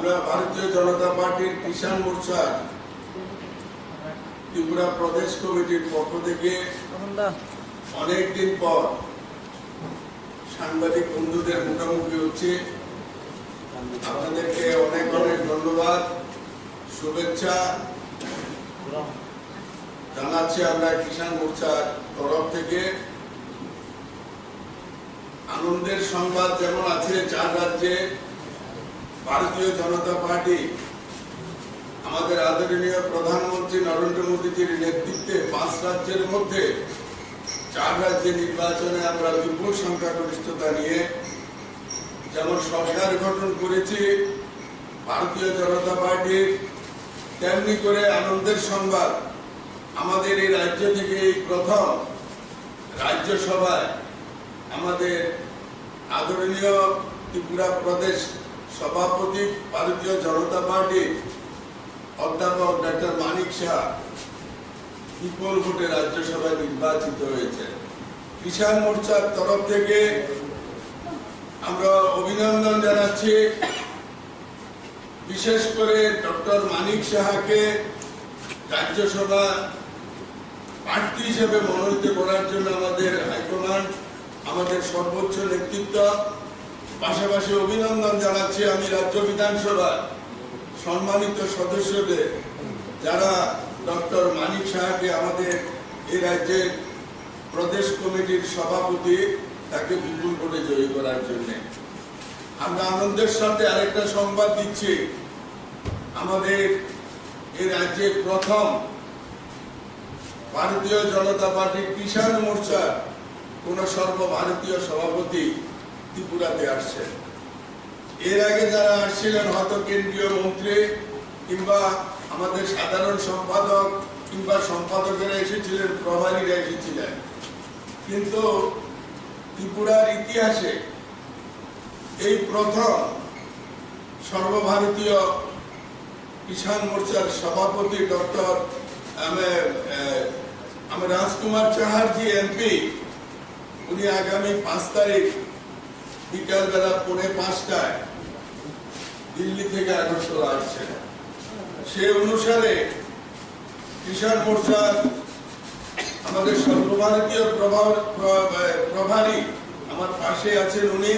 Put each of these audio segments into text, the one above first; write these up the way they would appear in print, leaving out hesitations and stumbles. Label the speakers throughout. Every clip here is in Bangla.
Speaker 1: আমরা ভারতীয় জনতা পার্টির কিষাণ মোর্চার ত্রিপুরা প্রদেশ কমিটির পক্ষ থেকে অনেকদিন পর সাংবাদিক বন্ধুদের মুখোমুখি হচ্ছে। আপনাদেরকে অনেক অনেক ধন্যবাদ, শুভেচ্ছা জানাচ্ছি আমরা কিষাণ মোর্চার তরফ থেকে। আনন্দের সংবাদ যেমন আছে, 4 রাজ্যে ভারতীয় জনতা পার্টি আমাদের আদরণীয় প্রধানমন্ত্রী নরেন্দ্র মোদীজির নেতৃত্বে 5 রাজ্যের মধ্যে 4 রাজ্যে নির্বাচনে আমরা বিপুল সংখ্যাগরিষ্ঠতা নিয়ে যেমন সরকার গঠন করেছি ভারতীয় জনতা পার্টির, তেমনি করে আনন্দের সংবাদ আমাদের এই রাজ্য থেকে এই প্রথম রাজ্যসভায় আমাদের আদরণীয় ত্রিপুরা প্রদেশ সভাপতি ভারতীয় জনতা পার্টি অধ্যাপক ডক্টর মানিক সাহা বিপুল ভোটে রাজ্যসভায় নির্বাচিত হয়েছে। কিষাণ মোর্চার তরফ থেকে আমরা অভিনন্দন জানাচ্ছি, বিশেষ করে ডক্টর মানিক সাহাকে রাজ্যসভা প্রার্থী হিসেবে মনোনীত করার জন্য আমাদের হাইকমান্ড, আমাদের সর্বোচ্চ নেতৃত্ব, পাশাপাশি অভিনন্দন জানাচ্ছি আমি রাজ্য বিধানসভার সম্মানিত সদস্যদের, যারা ডক্টর মানিক সাহাকে আমাদের এই রাজ্যের প্রদেশ কমিটির সভাপতি তাকে বিপুল ভোটে জয়ী করার জন্য। আমরা আনন্দের সাথে আরেকটা সংবাদ দিচ্ছি, আমাদের এই রাজ্যে প্রথম ভারতীয় জনতা পার্টির কিষাণ মোর্চার কোন সর্বভারতীয় সভাপতি ত্রিপুরাতে আসছে। এর আগে যারা আসছিলেন হয়তো কেন্দ্রীয় মন্ত্রী কিংবা আমাদের সাধারণ সম্পাদক কিংবা সম্পাদকেরা এসেছিলেন, প্রভারীরা এসেছিলেন, কিন্তু ত্রিপুরার ইতিহাসে এই প্রথম সর্বভারতীয় কিষাণ মোর্চার সভাপতি ডক্টর রাজকুমার চাহারজি এমপি, উনি আগামী 5 তারিখ বিকাল বেলা 4:45টায় দিল্লি থেকে আগরতলা আসছেন। সে অনুসারে কিষাণ মোর্চার আমাদের সর্বভারতীয় প্রভারী আমার পাশে আছেন, উনি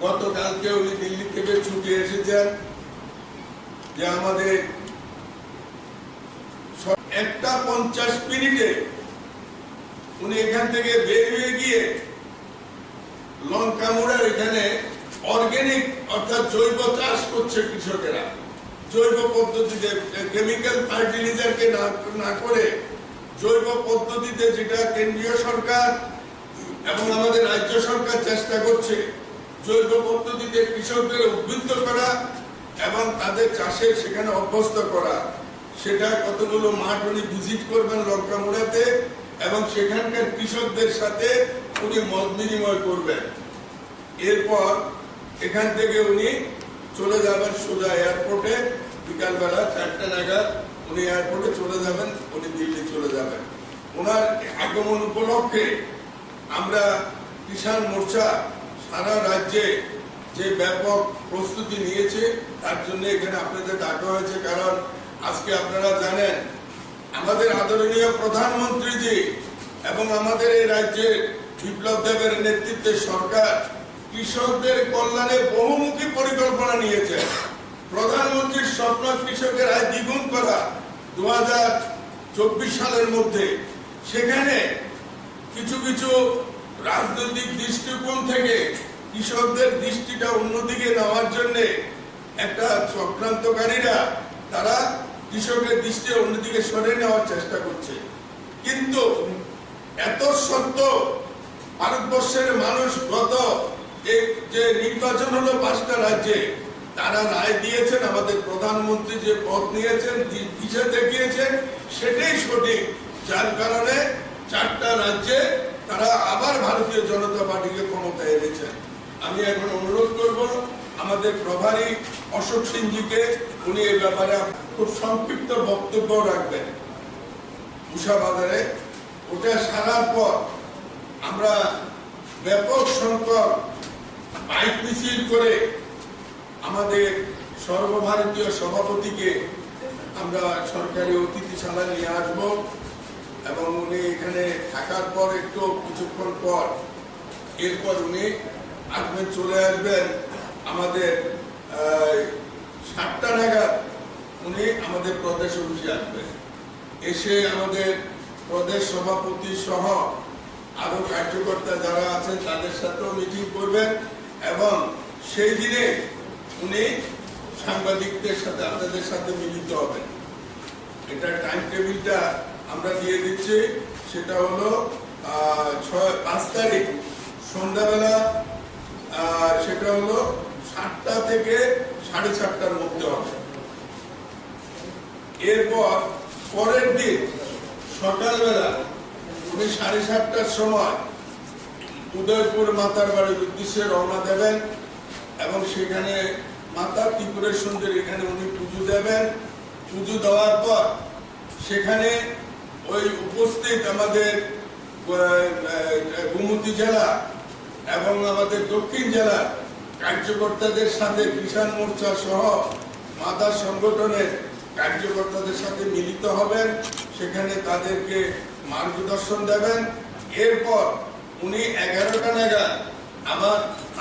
Speaker 1: গতকালকে উনি দিল্লি থেকে ছুটে এসেছেন যে আমাদের 1:50 উনি এখান থেকে বের হয়ে গিয়ে লঙ্কামুড়ার এখানে অর্গানিক অর্থাৎ জৈব চাষ করছে কৃষকেরা, জৈব পদ্ধতিতে, কেমিক্যাল ফার্টিলাইজারকে না করে জৈব পদ্ধতিতে, যেটা কেন্দ্রীয় সরকার এবং আমাদের রাজ্য সরকার চেষ্টা করছে, জৈব পদ্ধতিতে কৃষকদের উদ্বুদ্ধ করা এবং তাদের চাষে সেখানে অভ্যস্ত করা। সেটা কতগুলো মাঠ উনি ভিজিট করবেন লঙ্কামুড়াতে এবং সেখানকার কৃষকদের সাথে উনি মত বিনিময় করবেন। এরপর এখান থেকে উনি চলে যাবেন সোজা এয়ারপোর্টে, বিকালবেলা 4টা নাগাদ উনি এয়ারপোর্টে চলে যাবেন, উনি দিল্লি চলে যাবেন। ওনার আগমন উপলক্ষে আমরা কিষাণ মোর্চা সারা রাজ্যে যে ব্যাপক প্রস্তুতি নিয়েছে, তার জন্য এখানে আপনাদের ডাকা হয়েছে। কারণ আজকে আপনারা জানেন আমাদের আদরণীয় প্রধানমন্ত্রীজি এবং আমাদের এই রাজ্যের বিপ্লব দেবের নেতৃত্বে সরকার কৃষকদের কল্যাণে বহুমুখী পরিকল্পনা নিয়েছে। প্রধানমন্ত্রীর স্বপ্ন কৃষকের আয় দ্বিগুণ করা 2024 সালের মধ্যে। সেখানে কিছু কিছু রাজনৈতিক দৃষ্টিকোণ থেকে কৃষকদের দৃষ্টিটা অন্যদিকে নেওয়ার জন্য একটা চক্রান্তকারীরা তারা কৃষকের দৃষ্টি অন্যদিকে সরে নেওয়ার চেষ্টা করছে। কিন্তু এত সত্ত্বেও ভারতবর্ষের মানুষ গত যে নির্বাচন হলো 5টা রাজ্যে, তারা রায় দিয়েছেন, আমাদের প্রধানমন্ত্রী যে পথ নিয়েছেন, দিশা দেখিয়েছেন, সেটাই সঠিক। যার কারণে 4টা রাজ্যে তারা আবার ভারতীয় জনতা পার্টিকে ক্ষমতায় এনেছেন। আমি এখন অনুরোধ করব আমাদের প্রভারী অশোক সিংজিকে, উনি এই ব্যাপারে খুব সংক্ষিপ্ত বক্তব্য রাখবেন। উষা বাজারে ওটা সারার পর আমরা ব্যাপক সংখ্যক বাইক মিছিল করে আমাদের সর্বভারতীয় সভাপতিকে আমরা সরকারি অতিথিশালা নিয়ে আসব এবং উনি এখানে থাকার পর একটু কিছুক্ষণ পর এরপর উনি আসবেন, চলে আসবেন আমাদের 7টা নাগাদ উনি আমাদের প্রদেশ অফিসে আসবেন। এসে আমাদের প্রদেশ সভাপতি সহ আরো কার্যকর্তা যারা আছেন তাদের সাথেও মিটিং করবেন এবং সেই দিনে উনি সাংবাদিকদের সাথে আপনাদের সাথে মিলিত হবেন। এটা টাইম টেবিলটা আমরা দিয়ে দিচ্ছি, সেটা হলো 5 তারিখ সন্ধ্যাবেলা, সেটা হলো 7টা থেকে 7:30টার মধ্যে হবে। এরপর পরের দিন সকালবেলা উনি 7:30টার সময় উদয়পুর মাতার বাড়ির উদ্দেশ্যে রওনা দেবেন এবং সেখানে মাতা ত্রিপুরা সুন্দরী এখানে উনি পুজো দেবেন। পুজো দেওয়ার পর সেখানে ওই উপস্থিত আমাদের গোমতী জেলা এবং আমাদের দক্ষিণ জেলার কার্যকর্তাদের সাথে কিষাণ মোর্চা সহ মাতা সংগঠনের কার্যকর্তাদের সাথে মিলিত হবেন, সেখানে তাদেরকে মার্গদর্শন দেবেন। এরপর উনি 11টা নাগাদ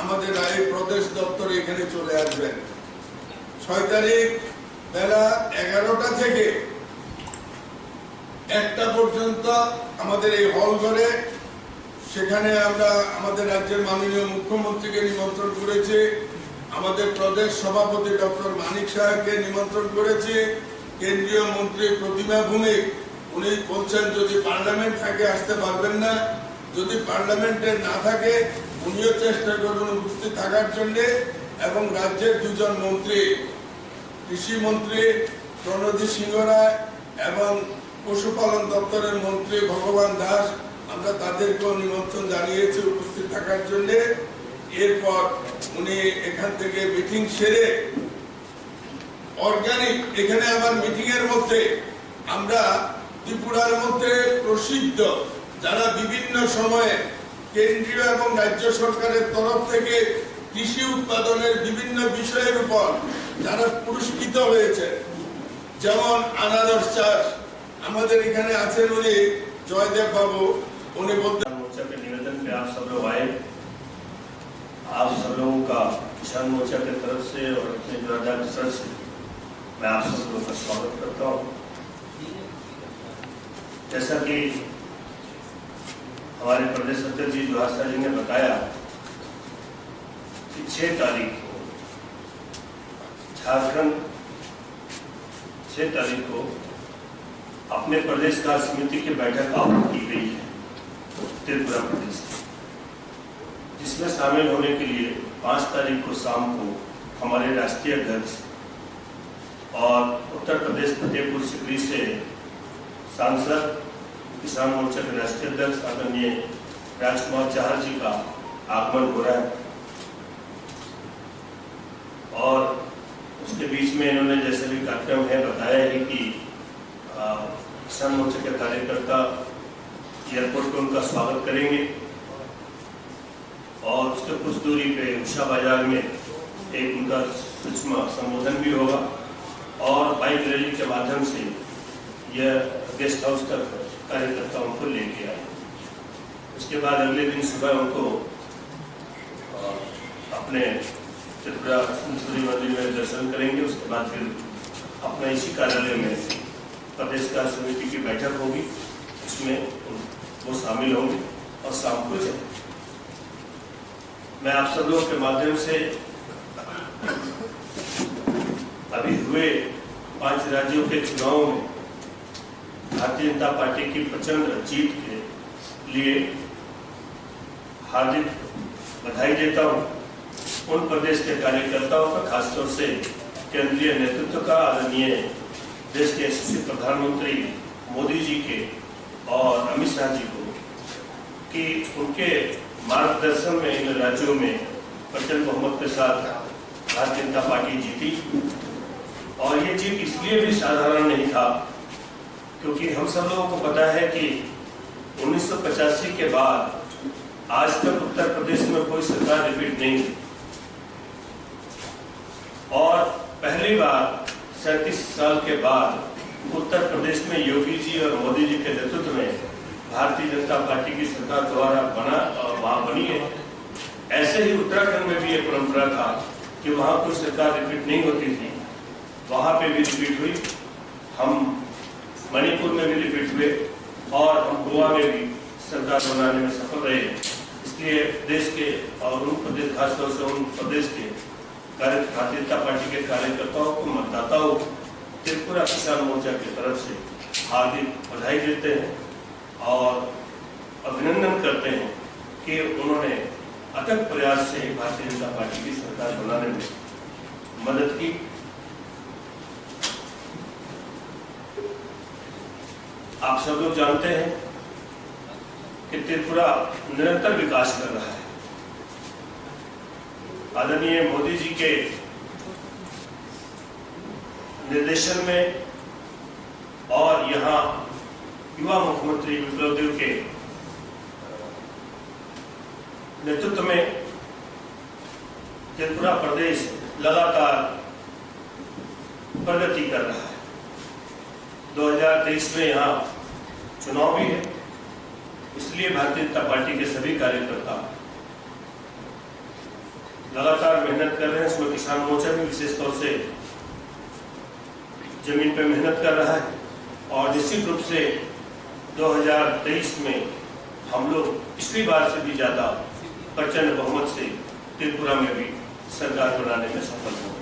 Speaker 1: আমাদের এই প্রদেশ দপ্তরে এখানে চলে আসবেন। 6 তারিখ বেলা 11টা থেকে 1টা পর্যন্ত আমাদের এই হল ঘরে, সেখানে আমরা আমাদের রাজ্যের মাননীয় মুখ্যমন্ত্রীকে নিমন্ত্রণ করেছি, আমাদের প্রদেশ সভাপতি ডক্টর মানিক সাহেবকে নিমন্ত্রণ করেছি, কেন্দ্রীয় মন্ত্রী প্রতিমা ভৌমিক উনি বলছেন যদি পার্লামেন্ট থাকে আসতে পারবেন না, যদি পার্লামেন্টে না থাকে উনিও চেষ্টা করবেন উপস্থিত থাকার জন্য, এবং রাজ্যের 2জন মন্ত্রী, কৃষি মন্ত্রী প্রণজিৎ সিংহ রায় এবং পশুপালন দপ্তরের মন্ত্রী ভগবান দাস, আমরা তাদেরকেও নিমন্ত্রণ জানিয়েছি উপস্থিত থাকার জন্য। এরপর উনি এখান থেকে মিটিং সেরে অর্গানিক এখানে আবার মিটিং এর মধ্যে আমরা ত্রিপুরার মধ্যে প্রসিদ্ধ যারা বিভিন্ন সময়ে কেন্দ্রীয় এবং রাজ্য সরকারের তরফ থেকে কৃষি উৎপাদনের বিভিন্ন বিষয়ের উপর যারা পুরস্কৃত হয়েছে, যেমন আনারস চাষ, আমাদের এখানে আছেন উনি জয়দেব বাবু, उन्हें बोलते
Speaker 2: मोर्चा के निवेदन पे आप सब लोग आए। आप सब लोगों का किसान मोर्चा की तरफ से और अपने जो अध्यक्ष से मैं आप सब लोगों का स्वागत करता हूँ। जैसा कि हमारे प्रदेश अध्यक्ष जी जोहार जी ने बताया कि 6 तारीख को झारखंड 6 तारीख को अपने प्रदेश कार्य समिति की बैठक आहूत की गई है त्रिपुरा प्रदेश, जिसमें शामिल होने के लिए 5 तारीख को शाम को हमारे राष्ट्रीय अध्यक्ष और उत्तर प्रदेश फतेहपुर सिकरी से सांसद किसान मोर्चा के राष्ट्रीय अध्यक्ष आदरणीय राजकुमार चाहर जी का आगमन हो रहा है। और उसके बीच में इन्होंने जैसे भी कार्यक्रम है बताया है कि किसान मोर्चा के कार्यकर्ता एयरपोर्ट पे उनका स्वागत करेंगे और उसके कुछ दूरी पे उषा बाजार में एक उनका सूक्ष्म संबोधन भी होगा और बाइक रैली के माध्यम से यह गेस्ट हाउस तक कार्यकर्ताओं को लेके आए। उसके बाद अगले दिन सुबह उनको अपने त्रिपुरा सुंदरी मंदिर में दर्शन करेंगे। उसके बाद फिर अपना इसी कार्यालय में प्रदेश कार्य समिति की बैठक होगी, उसमें वो शामिल होंगे और शाम को जाए। मैं आप सब लोगों के माध्यम से अभी हुए 5 राज्यों के चुनावों में भारतीय जनता पार्टी की प्रचंड जीत के लिए हार्दिक बधाई देता हूं। उन प्रदेश के कार्यकर्ताओं का, खासतौर से केंद्रीय नेतृत्व का, आदरणीय देश के यशस्वी प्रधानमंत्री मोदी जी के और अमित शाह जी को, कि उनके मार्गदर्शन में इन राज्यों में प्रचंड बहुमत के साथ भारतीय जनता पार्टी जीती। और ये जीत इसलिए भी साधारण नहीं था क्योंकि हम सब लोगों को पता है कि 1985 के बाद आज तक उत्तर प्रदेश में कोई सरकार रिपीट नहीं, और पहली बार 37 साल के बाद उत्तर प्रदेश में योगी जी और मोदी जी के नेतृत्व में भारतीय जनता पार्टी की सरकार द्वारा वहाँ बनी है। ऐसे ही उत्तराखंड में भी एक परंपरा था कि वहाँ कोई सरकार रिपीट नहीं होती थी, वहाँ पे भी रिपीट हुई। हम मणिपुर में भी रिपीट हुए और हम गोवा में भी सरकार बनाने में सफल रहे। इसलिए देश के और उन प्रदेश, खासतौर से उन प्रदेश के भारतीय जनता पार्टी के कार्यकर्ताओं को, मतदाताओं को त्रिपुरा किसान मोर्चा की तरफ से हार्दिक बधाई देते हैं और अभिनंदन करते हैं कि उन्होंने अथक प्रयास से भारतीय जनता पार्टी की सरकार बनाने में मदद की। आप सब लोग जानते हैं कि त्रिपुरा निरंतर विकास कर रहा है। आदरणीय मोदी जी के निर्देशन में और यहाँ युवा मुख्यमंत्री विप्लव देव के नेतृत्व में त्रिपुरा प्रदेश लगातार प्रगति कर रहा है। 2023 में यहाँ चुनाव भी है, इसलिए भारतीय जनता पार्टी के सभी कार्यकर्ता लगातार मेहनत कर रहे हैं। इसमें किसान मोर्चा भी विशेष तौर से जमीन पर मेहनत कर रहा है और निश्चित रूप से 2023 में हम लोग पिछली बार से भी ज्यादा प्रचंड बहुमत से त्रिपुरा में भी सरकार बनाने में सफल होंगे।